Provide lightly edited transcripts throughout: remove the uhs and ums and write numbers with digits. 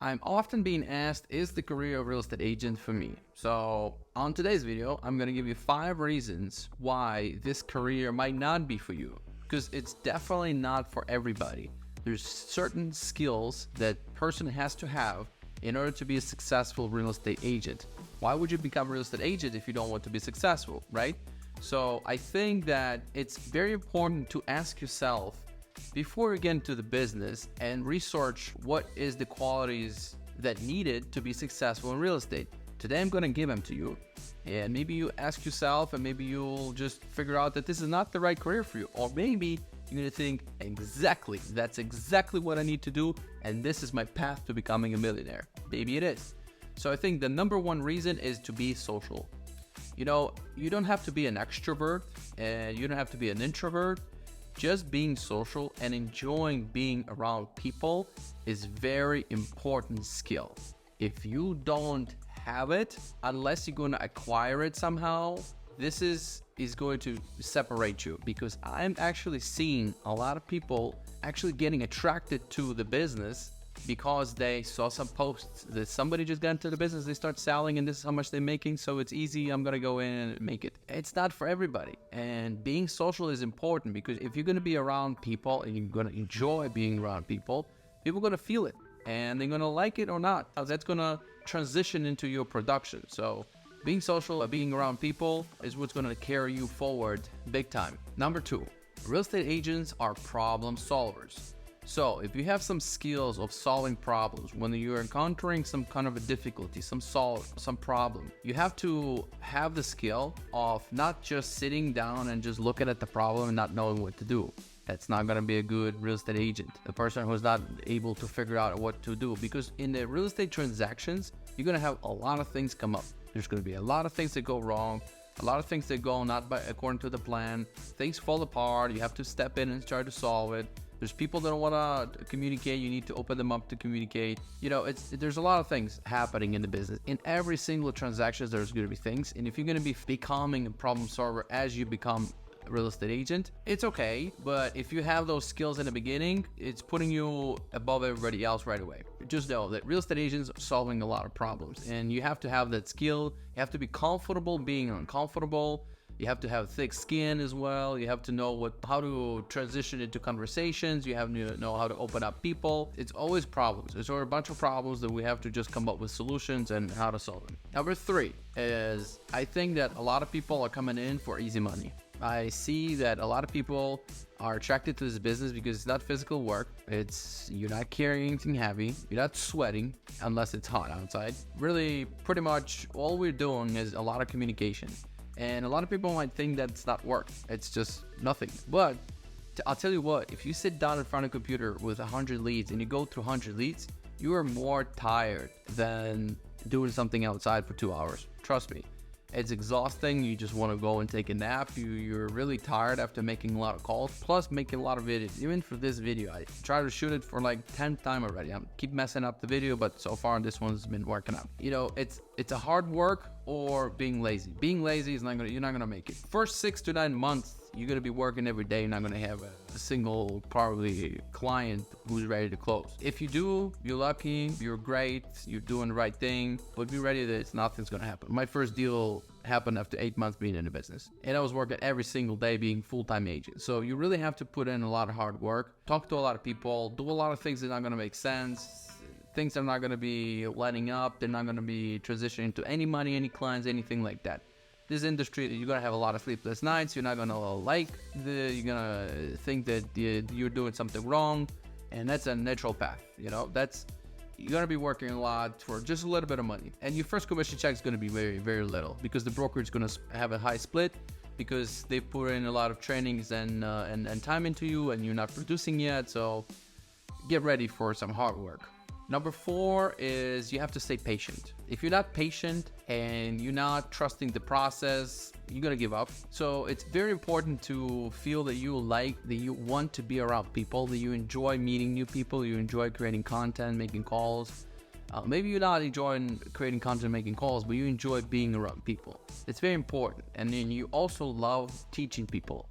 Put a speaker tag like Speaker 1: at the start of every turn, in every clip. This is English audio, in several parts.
Speaker 1: I'm often being asked, is the career of real estate agent for me? So on today's video, I'm going to give you 5 reasons why this career might not be for you, because it's definitely not for everybody. There's certain skills that person has to have in order to be a successful real estate agent. Why would you become a real estate agent if you don't want to be successful, right? So I think that it's very important to ask yourself, before you get into the business, and research what is the qualities that needed to be successful in real estate. Today I'm going to give them to you, and maybe you ask yourself, and maybe you'll just figure out that this is not the right career for you, or maybe you're going to think, exactly, that's exactly what I need to do, and this is my path to becoming a millionaire. Maybe it is. So I think the number one reason is to be social. You know, you don't have to be an extrovert, and you don't have to be an introvert. Just being social and enjoying being around people is very important skill. If you don't have it, unless you're going to acquire it somehow, this is going to separate you, because I'm actually seeing a lot of people actually getting attracted to the business because they saw some posts that somebody just got into the business, they start selling, and this is how much they're making, so it's easy, I'm gonna go in and make it. It's not for everybody. And being social is important, because if you're gonna be around people and you're gonna enjoy being around people, people are gonna feel it and they're gonna like it or not. That's gonna transition into your production. So being social, being around people is what's gonna carry you forward big time. Number 2, real estate agents are problem solvers. So if you have some skills of solving problems, when you're encountering some kind of a difficulty, some problem, you have to have the skill of not just sitting down and just looking at the problem and not knowing what to do. That's not going to be a good real estate agent, the person who's not able to figure out what to do. Because in the real estate transactions, you're going to have a lot of things come up. There's going to be a lot of things that go wrong, a lot of things that go not according to the plan. Things fall apart. You have to step in and try to solve it. There's people that don't want to communicate. You need to open them up to communicate. You know, there's a lot of things happening in the business. In every single transaction, there's going to be things. And if you're going to be becoming a problem solver as you become a real estate agent, it's okay. But if you have those skills in the beginning, it's putting you above everybody else right away. Just know that real estate agents are solving a lot of problems, and you have to have that skill. You have to be comfortable being uncomfortable. You have to have thick skin as well. You have to know how to transition into conversations. You have to know how to open up people. It's always problems. There's a bunch of problems that we have to just come up with solutions and how to solve them. Number 3 is, I think that a lot of people are coming in for easy money. I see that a lot of people are attracted to this business because it's not physical work. You're not carrying anything heavy. You're not sweating unless it's hot outside. Really, pretty much all we're doing is a lot of communication. And a lot of people might think that's not work. It's just nothing. But I'll tell you what, if you sit down in front of a computer with 100 leads and you go through 100 leads, you are more tired than doing something outside for 2 hours. Trust me. It's exhausting. You just want to go and take a nap. You're really tired after making a lot of calls, plus making a lot of videos. Even for this video, I tried to shoot it for like 10th time already. I keep messing up the video, but so far this one's been working out. You know, it's a hard work or being lazy. Being lazy is you're not gonna make it. First 6 to 9 months, you're gonna be working every day. You're not gonna have a single probably client who's ready to close. If you do, you're lucky, you're great, you're doing the right thing, but be ready that nothing's gonna happen. My first deal happened after 8 months being in the business, and I was working every single day being full-time agent. So you really have to put in a lot of hard work, talk to a lot of people, do a lot of things that are not gonna make sense. Things are not going to be lining up. They're not going to be transitioning to any money, any clients, anything like that. This industry, you're going to have a lot of sleepless nights. You're not going to you're going to think that you're doing something wrong. And that's a natural path. You know, you're going to be working a lot for just a little bit of money. And your first commission check is going to be very, very little, because the broker is going to have a high split, because they put in a lot of trainings and time into you, and you're not producing yet. So get ready for some hard work. Number 4 is you have to stay patient. If you're not patient and you're not trusting the process, you're gonna give up. So it's very important to feel that you want to be around people, that you enjoy meeting new people, you enjoy creating content, making calls. Maybe you're not enjoying creating content, making calls, but you enjoy being around people. It's very important. And then you also love teaching people.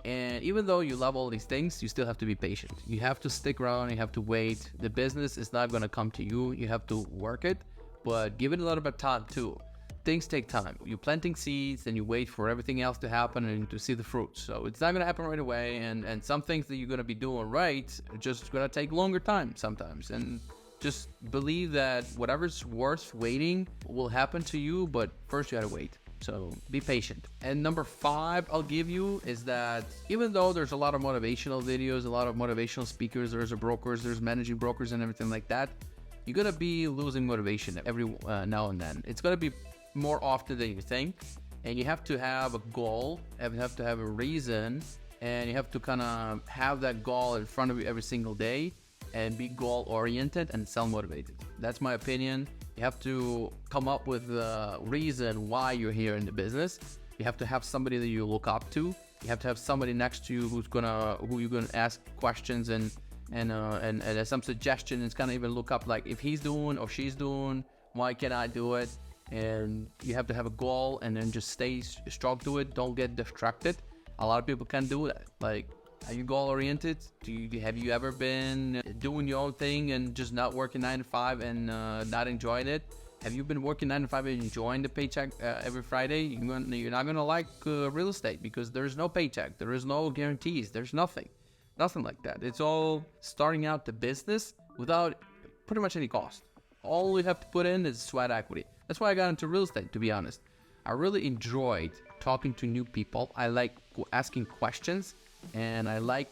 Speaker 1: And even though you love all these things, you still have to be patient. You have to stick around, you have to wait. The business is not going to come to you. You have to work it, but give it a little bit of time too. Things take time. You're planting seeds and you wait for everything else to happen and to see the fruits. So it's not going to happen right away. And some things that you're going to be doing right are just going to take longer time sometimes. And just believe that whatever's worth waiting will happen to you, but first you got to wait. So be patient. And number 5 I'll give you is that even though there's a lot of motivational videos, a lot of motivational speakers, there's brokers, there's managing brokers and everything like that, you're going to be losing motivation every now and then. It's going to be more often than you think. And you have to have a goal, and you have to have a reason, and you have to kind of have that goal in front of you every single day and be goal oriented and self-motivated. That's my opinion. You have to come up with a reason why you're here in the business. You have to have somebody that you look up to. You have to have somebody next to you who you're gonna ask questions and some suggestions. It's kind of even look up like if he's doing or she's doing, why can't I do it? And you have to have a goal and then just stay strong to it. Don't get distracted. A lot of people can't do that. Like, are you goal oriented? Have you ever been doing your own thing and just not working 9 to 5 and not enjoying it? Have you been working 9 to 5 and enjoying the paycheck every Friday? You're not gonna like real estate because there's no paycheck, there is no guarantees, there's nothing like that. It's all starting out the business without pretty much any cost. All we have to put in is sweat equity. That's why I got into real estate, to be honest. I really enjoyed talking to new people. I like asking questions. And I like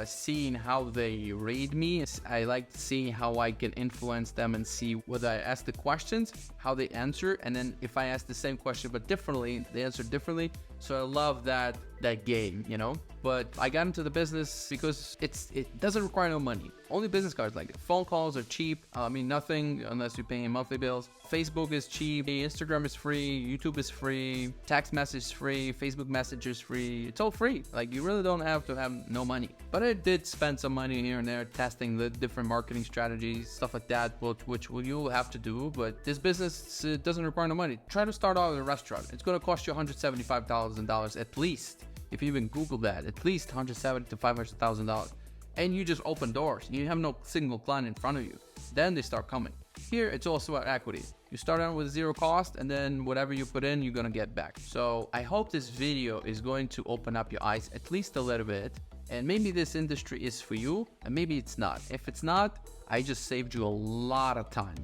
Speaker 1: seeing how they read me. I like seeing how I can influence them and see whether I ask the questions, how they answer, and then if I ask the same question but differently, they answer differently. So I love that game, you know. But I got into the business because it doesn't require no money. Only business cards like it. Phone calls are cheap. I mean, nothing unless you're paying monthly bills. Facebook is cheap. Instagram is free. YouTube is free. Text message is free. Facebook Messenger is free. It's all free. Like, you really don't have to have no money. But I did spend some money here and there testing the different marketing strategies, stuff like that, which you'll have to do. But this business doesn't require no money. Try to start out with a restaurant. It's going to cost you $175,000 at least. If you even Google that, at least $170,000 to $500,000, and you just open doors. You have no single client in front of you. Then they start coming. Here, it's also about equity. You start out with zero cost, and then whatever you put in, you're gonna get back. So I hope this video is going to open up your eyes at least a little bit. And maybe this industry is for you, and maybe it's not. If it's not, I just saved you a lot of time.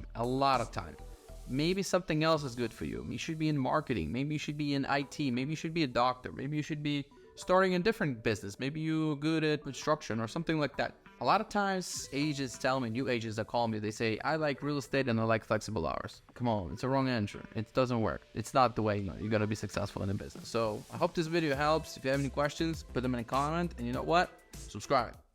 Speaker 1: Maybe something else is good for you. You should be in marketing. Maybe you should be in IT. Maybe you should be a doctor. Maybe you should be starting a different business. Maybe you're good at construction or something like that. A lot of times agents tell me, new agents that call me, they say, I like real estate and I like flexible hours. Come on, it's a wrong answer. It doesn't work. It's not the way you're going to be successful in a business. So I hope this video helps. If you have any questions, put them in a comment. And you know what? Subscribe.